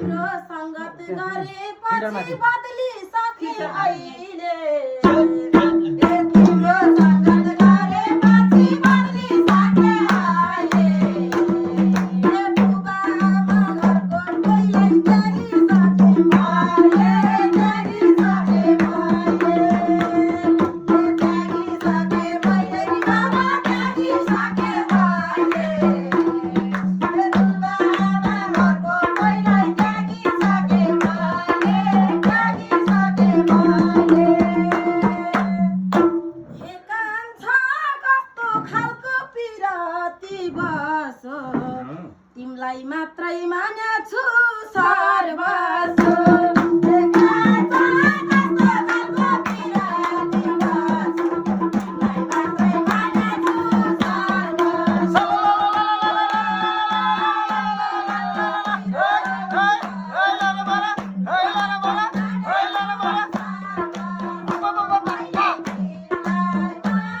तिम्रो संगत गरे पछि बदली सके अहिले तिम्रो संगत गरे पछि बदली सके अहिले बुबा मगरको कोइलाई त्यागी सके मैले त्यागी सके मैले त्यागी सके मैले बाबा त्यागी सके मैले बुबा मगरको कोइलाई त्यागी सके मैले त्यागी सके मैले हे कान्छा कस्तो खालको पिरती बसो तिमलाई मात्रै मानेछु सर्वस्व हे कान्छा कस्तो खालको पिरती बसो तिमलाई मात्रै मानेछु सर्वस्व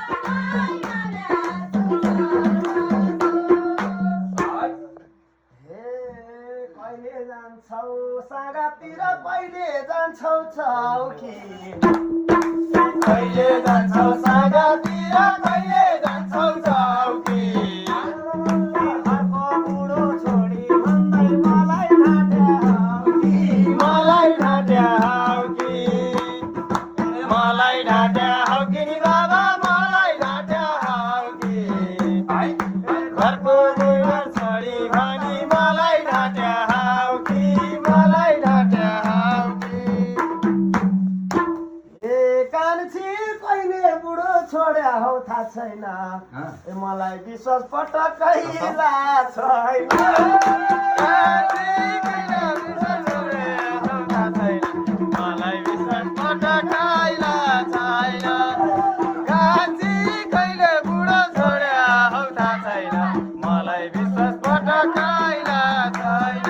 कहिले जान्छौ सागातिर कहिले जान्छौ चौकी कहिले जान्छौ सागातिर कहिले जान्छौ चौकी अर्को बुढो छोडी भन्दै मलाई ढाट्याउ कि मलाई ढाट्याउ कि मलाई ढाट्याउ कि नि बाबा मलाई ढाट्याउ कि घरको बुढो छोडी भनी मलाई ढाट्याउ कि मलाई ढाट्याउ कि ए कान्छी कहिले बुढो छोड्या हौ थाहा छैन ए मलाई विश्वास पटक्कै छैन कान्छी कहिले बुढो छोड्या हौ थाहा छैन मलाई विश्वास पटक्कै छैन कान्छी कहिले बुढो छोड्या हौ थाहा छैन मलाई विश्वास पटक्कै छैन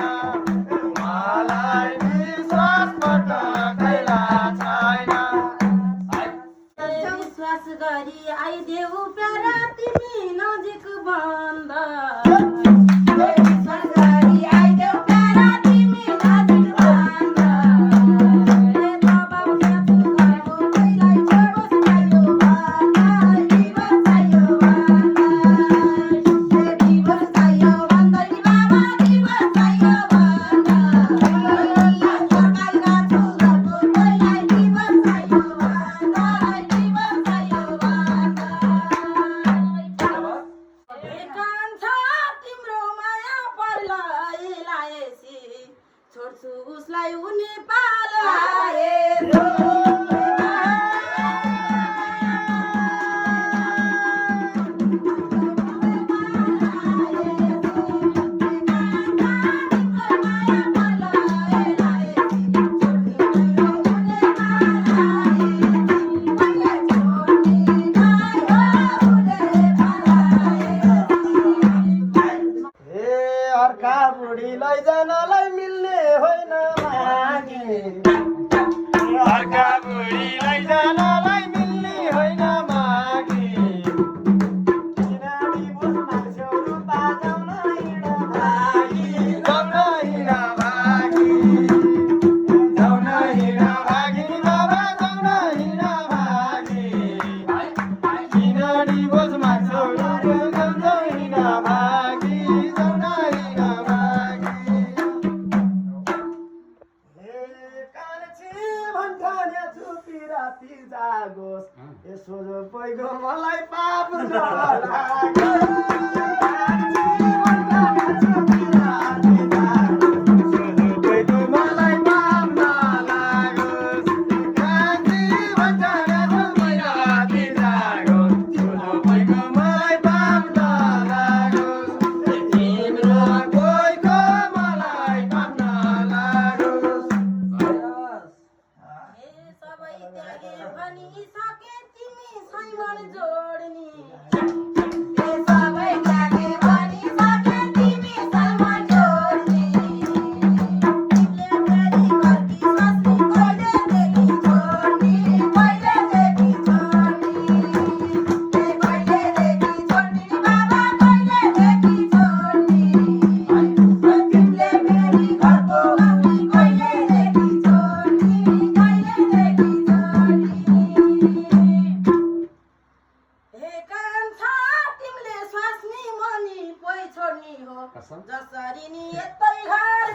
मलाई विश्वास पटक्कै छैन विश्वास गरी आइदेऊ प्यारा तिमी नजिक बन्द विश्वास गरी आइदेऊ प्यारा तिमी नजिक बन्द रे दबाउ साथु घरको कोइलाई छोडोस् भयो भन्दै दिवस चाहियो भन्दै दिवस चाहियो भन्दै नि बाबा दिवस चाहियो भन्दै सरकारी राख्छु घरको कोइलाई दिवस चाहियो भन्दै दिवस चाहियो भन्दै हे कान्छा तिम्रो माया पर्लाई लाएसी छोड्छु उसलाई उनी पाल आएछो ए अर्का बुढी लैजानलाई मिल्ने होइन मागी अर्का बुढी लैजानलाई मिल्ने होइन मागी किनभने बुझ्न छेउरो बाजाउन हिँड भागी जाउन हिँड भागी जाउन हिँड भागी बाबा जाउन हिँड भागी किनभने बुझ्न छेउरो जाउन हिँड भागी जाउन हिँड भागी हे कान्छी भन्ठाने चुपी राति जागोस् यसो जो पैगो मलाई पाप नलागोस् कान्छी भन्ठाने चुपी राति जागोस् यसो जो पैगो मलाई पाप नलागोस् कान्छी भन्ठाने चुपी राति जागोस् यसो जो पैगो मलाई पाप नलागोस् तिम्रो कोइको मलाई पाप नलागोस् हे सबै त्यागे भनिसके तिमी सैमन जोड्नी हे सबै त्यागे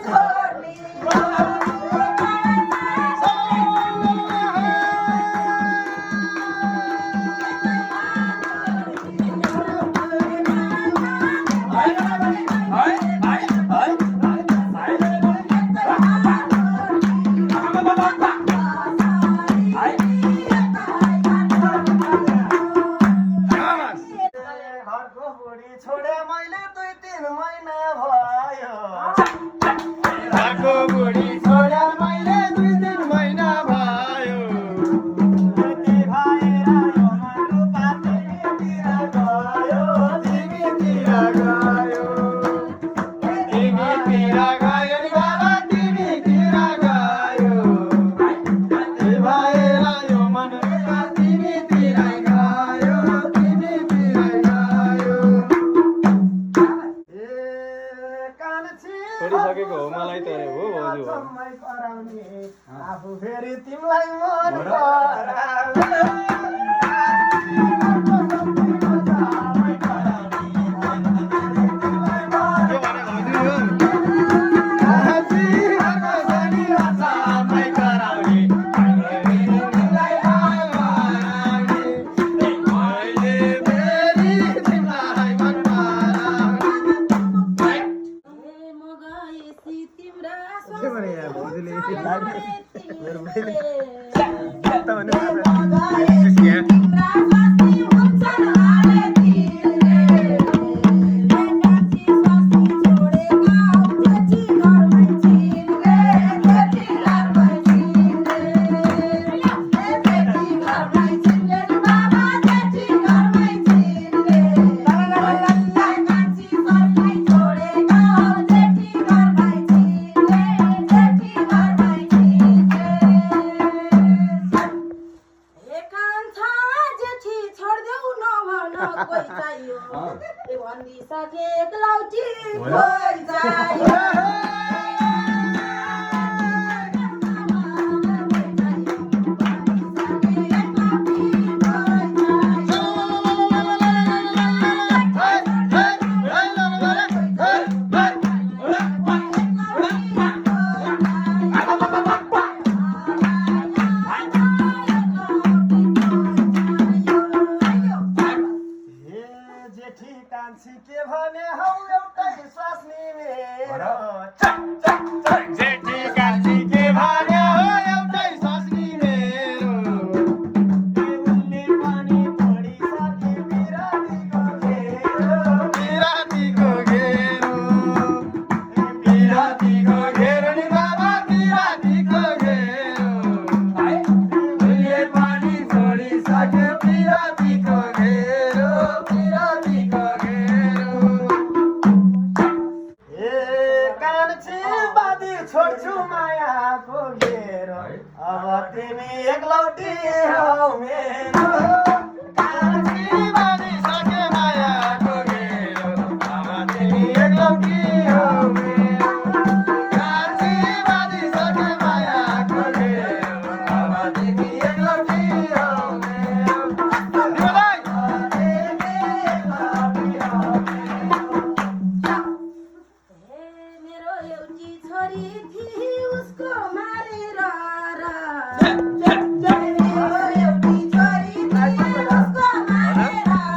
छोड्ने घरको बुढी छोडे मैले 2-3 महिना भयो घरको बुढी छोडे मैले 2-3 महिना भयो यति भएर यो मन रूपा तिमीतिर गयो तिमीतिर गयो तिमीतिर गयो नि बाबा तिमीतिर गयो यति भएर यो मन रूपा तिमीतिर गयो तिमीतिर गयो छोडिसकेको हो मलाई त हो भाउजू हो आफू फेरि तिमीलाई मन के भने हौ एउटै स्वास्नी मेरो जेठी कान्छी के भने हो एउटै स्वास्नी मेरो उनले पनि पढिसके बिरातीको घेरो नि बाबा बिरातीको घेरो उनले पनि छोडिसके बिरातीको घेरो छोड्छु मायाको घेरो अब तिमी एकलौटी हौ मेरो कान्छी बाँधिसके मायाको घेरो अब तिमी एकलौटी हौ मेरो कान्छी बाँधिसके मायाको घेरो अब तिमी एकलौटी हौ मेरो मेरो एउटी छोरी थिई उसको मारेर मेरो एउटी छोरी थिई उसको मारेर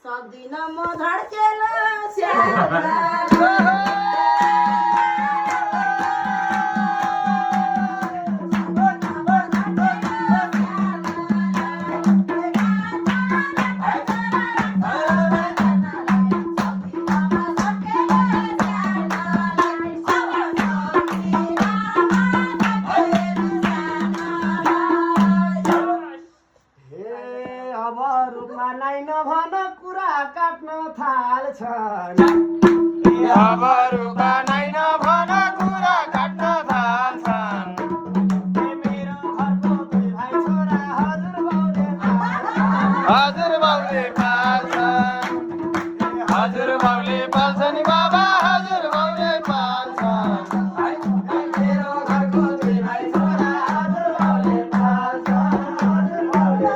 सक्दिन म धड्केल नभन कुरा काट्न थाल्छन् अब रुपा नै नभन कुरा काट्न थाल्छन् हजुर बाउले पाल्छन् हजुर बाउले पाल्छन् बाबा हजुर बाउले पाल्छन् मेरो घरको दुई भाइ छोरा हजुर बाउले पाल्छन् हजुर बाउले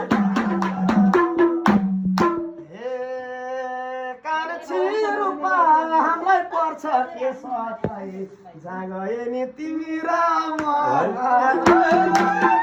कान्छी रूपा हामीलाई पर्छ के सताई जहाँ गए नि तिमी र म